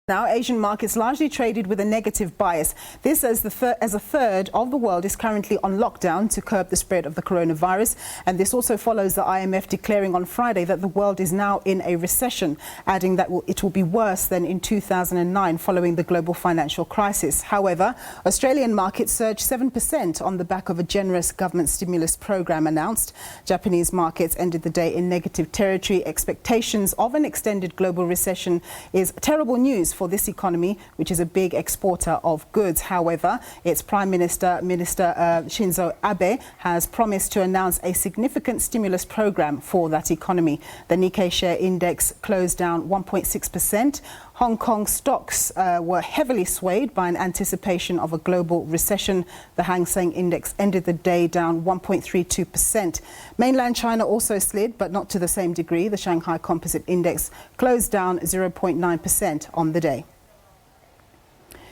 Now, Asian markets largely traded with a negative bias. This as a third of the world is currently on lockdown to curb the spread of the coronavirus. And this also follows the IMF declaring on Friday that the world is now in a recession, adding that it will be worse than in 2009 following the global financial crisis. However, Australian markets surged 7% on the back of a generous government stimulus program announced. Japanese markets ended the day in negative territory. Expectations of an extended global recession is terrible news for this economy, which is a big exporter of goods. However, its Prime Minister, Shinzo Abe, has promised to announce a significant stimulus program for that economy. The Nikkei share index closed down 1.6%. Hong Kong stocks were heavily swayed by an anticipation of a global recession. The Hang Seng index ended the day down 1.32%. Mainland China also slid, but not to the same degree. The Shanghai Composite Index closed down 0.9% on the day.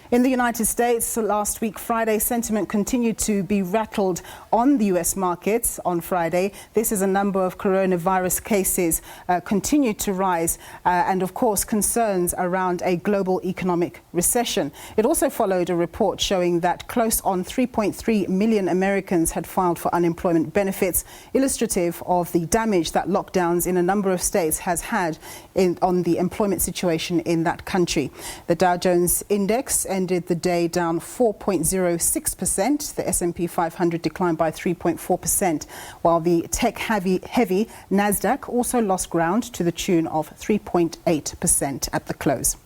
In the United States, last week, Friday, sentiment continued to be rattled on the U.S. markets on Friday. This is a number of coronavirus cases continued to rise and, of course, concerns around a global economic recession. It also followed a report showing that close on 3.3 million Americans had filed for unemployment benefits, illustrative of the damage that lockdowns in a number of states has had on the employment situation in that country. The Dow Jones Index ended the day down 4.06%. The S&P 500 declined by 3.4%, while the tech-heavy Nasdaq also lost ground to the tune of 3.8% at the close.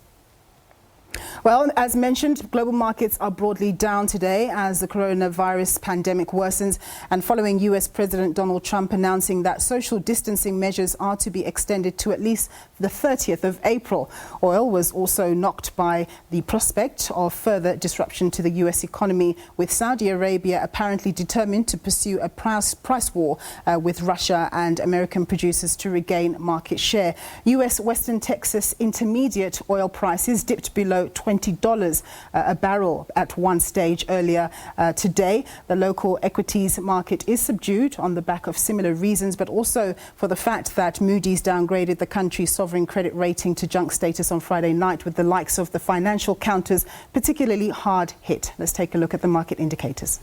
Well, as mentioned, global markets are broadly down today as the coronavirus pandemic worsens and following U.S. President Donald Trump announcing that social distancing measures are to be extended to at least the 30th of April. Oil was also knocked by the prospect of further disruption to the U.S. economy, with Saudi Arabia apparently determined to pursue a price war with Russia and American producers to regain market share. U.S. Western Texas Intermediate oil prices dipped below $20 a barrel at one stage earlier today. The local equities market is subdued on the back of similar reasons, but also for the fact that Moodys downgraded the country's sovereign credit rating to junk status on Friday night, with the likes of the financial counters particularly hard hit. Let's take a look at the market indicators.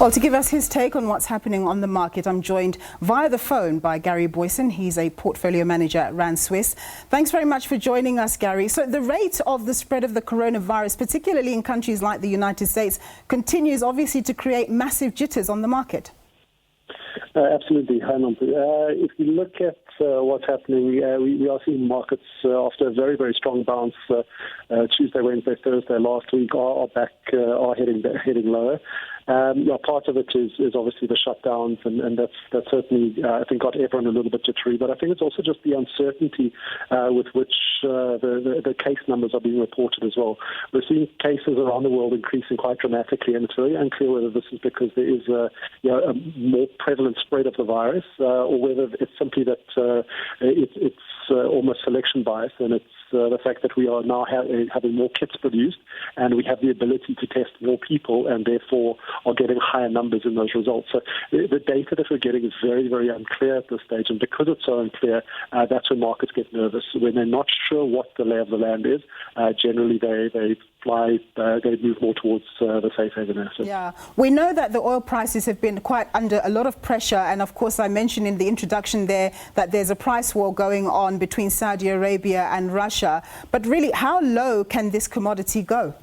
Well, to give us his take on what's happening on the market, I'm joined via the phone by Gary Boyson. He's a portfolio manager at Rand Swiss. Thanks very much for joining us, Gary. So the rate of the spread of the coronavirus, particularly in countries like the United States, continues obviously to create massive jitters on the market. Absolutely. Hi, Nancy. If you look at what's happening, we are seeing markets after a very, very strong bounce Tuesday, Wednesday, Thursday last week are back, are heading lower. Part of it is obviously the shutdowns, and that's certainly, I think, got everyone a little bit jittery. But I think it's also just the uncertainty with which the case numbers are being reported as well. We're seeing cases around the world increasing quite dramatically, and it's very unclear whether this is because there is a more prevalent spread of the virus, or whether it's simply that it's almost selection bias, and it's the fact that we are now having more kits produced, and we have the ability to test more people, and therefore are getting higher numbers in those results. So the data that we're getting is very, very unclear at this stage, and because it's so unclear, that's when markets get nervous. When they're not sure what the lay of the land is, generally they move more towards the safe haven assets. Yeah, we know that the oil prices have been quite under a lot of pressure, and of course I mentioned in the introduction there that there's a price war going on between Saudi Arabia and Russia. But really, how low can this commodity go?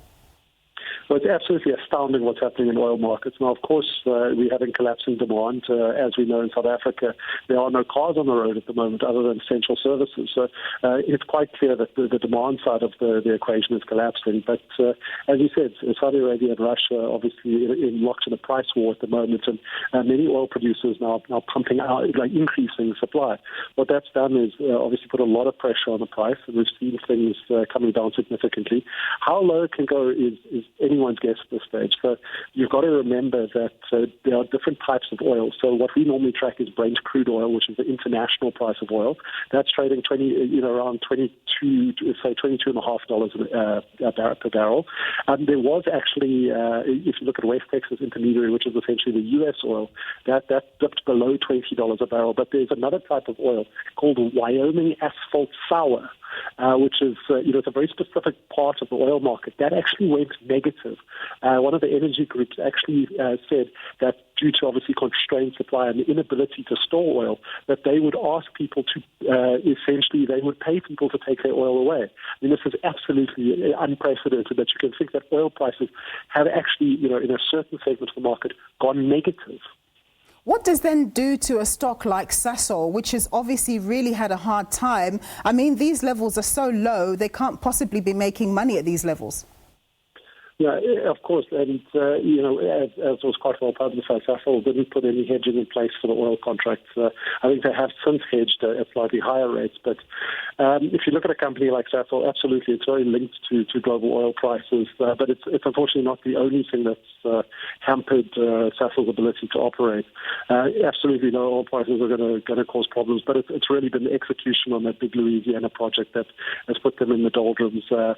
Well, it's absolutely astounding what's happening in oil markets. Now, of course, we're having collapsing demand. As we know in South Africa, there are no cars on the road at the moment other than essential services. So it's quite clear that the demand side of the equation is collapsing. But as you said, Saudi Arabia and Russia obviously locked in a price war at the moment, and many oil producers now pumping out, like increasing supply. What that's done is obviously put a lot of pressure on the price, and we've seen things coming down significantly. How low it can go is anyone's guess at this stage. So you've got to remember that there are different types of oil. So what we normally track is Brent crude oil, which is the international price of oil. That's trading around $22.50 per barrel. There was actually, if you look at West Texas Intermediary, which is essentially the U.S. oil, that dipped below $20 a barrel. But there's another type of oil called Wyoming asphalt sour, which is, it's a very specific part of the oil market. That actually went negative. One of the energy groups actually said that due to obviously constrained supply and the inability to store oil, that they would ask people to, essentially, they would pay people to take their oil away. I mean, this is absolutely unprecedented that you can think that oil prices have actually, in a certain segment of the market, gone negative. What does then do to a stock like Sasol, which has obviously really had a hard time? I mean, these levels are so low, they can't possibly be making money at these levels. Yeah, of course, and as was quite well publicized, Sasol didn't put any hedging in place for the oil contracts. I think they have since hedged at slightly higher rates, but if you look at a company like Sasol, absolutely, it's very linked to global oil prices, but it's unfortunately not the only thing that's hampered Sasol's ability to operate. Absolutely, no, oil prices are going to cause problems, but it's really been the execution on that big Louisiana project that has put them in the doldrums. The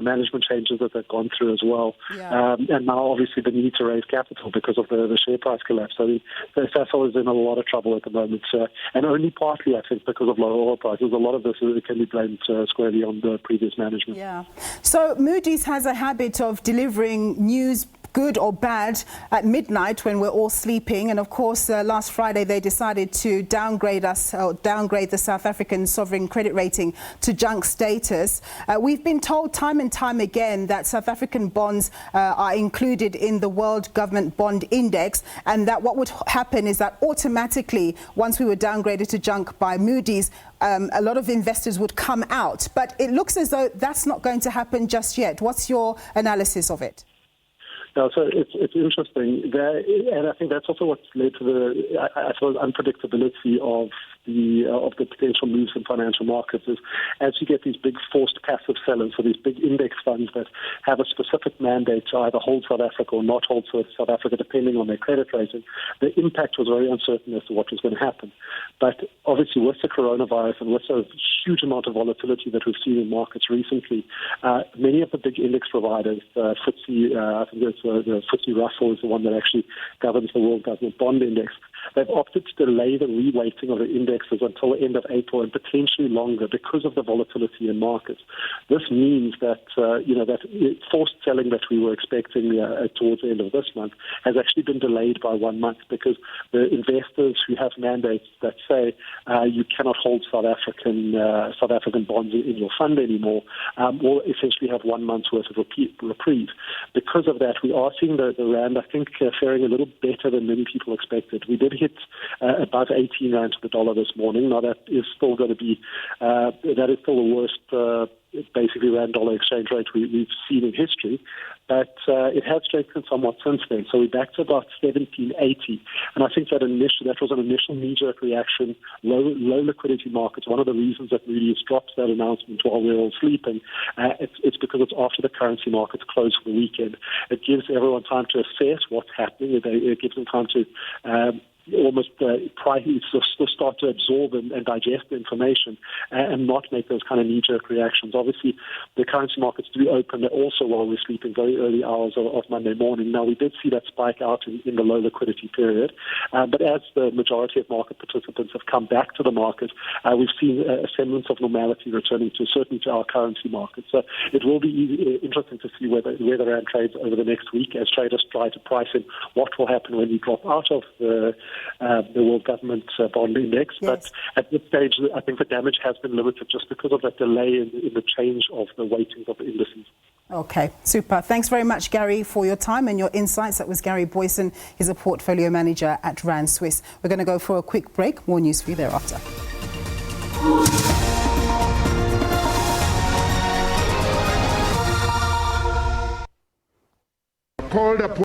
management changes that they've gone through as well. Yeah. And now obviously the need to raise capital because of the share price collapse. So Sasol is in a lot of trouble at the moment, and only partly, I think, because of low oil prices. A lot of this can be blamed squarely on the previous management. Yeah. So Moodys has a habit of delivering news, good or bad, at midnight when we're all sleeping. And of course, last Friday, they decided to downgrade the South African sovereign credit rating to junk status. We've been told time and time again that South African bonds are included in the World Government Bond Index, and that what would happen is that automatically, once we were downgraded to junk by Moodys, a lot of investors would come out. But it looks as though that's not going to happen just yet. What's your analysis of it? No, so it's interesting, and I think that's also what's led to the, I suppose, unpredictability of the potential moves in financial markets is as you get these big forced passive sellers, so these big index funds that have a specific mandate to either hold South Africa or not hold South Africa, depending on their credit rating, the impact was very uncertain as to what was going to happen. But obviously with the coronavirus and with the huge amount of volatility that we've seen in markets recently, many of the big index providers, FTSE, I think it's the FTSE Russell is the one that actually governs the World Government Bond Index. They've opted to delay the reweighting of the indexes until the end of April and potentially longer because of the volatility in markets. This means that that forced selling that we were expecting towards the end of this month has actually been delayed by 1 month because the investors who have mandates that say you cannot hold South African bonds in your fund anymore will essentially have 1 month's worth of reprieve. Because of that, we are seeing the rand, I think, faring a little better than many people expected. We did hit about 18 rand to the dollar this morning. Now that is still going to be that is still the worst basically rand-dollar exchange rate we've seen in history, but it has strengthened somewhat since then. So we're back to about 17.80, and I think that was an initial knee-jerk reaction, low liquidity markets. One of the reasons that Moodys dropped that announcement while we were all sleeping, it's because it's after the currency markets close for the weekend. It gives everyone time to assess what's happening. It gives them time to almost start to absorb and digest the information and not make those kind of knee-jerk reactions. Obviously, the currency markets do open also while we're sleeping, very early hours of Monday morning. Now, we did see that spike out in the low liquidity period, but as the majority of market participants have come back to the market, we've seen a semblance of normality returning certainly to our currency market. So it will be interesting to see where the rand trades over the next week as traders try to price in what will happen when we drop out of the World Government Bond Index. Yes. But at this stage, I think the damage has been limited just because of that delay in the change of the weightings of the indices. Okay, super. Thanks very much, Gary, for your time and your insights. That was Gary Boyson. He's a portfolio manager at Rand Swiss. We're going to go for a quick break. More news for you thereafter. Called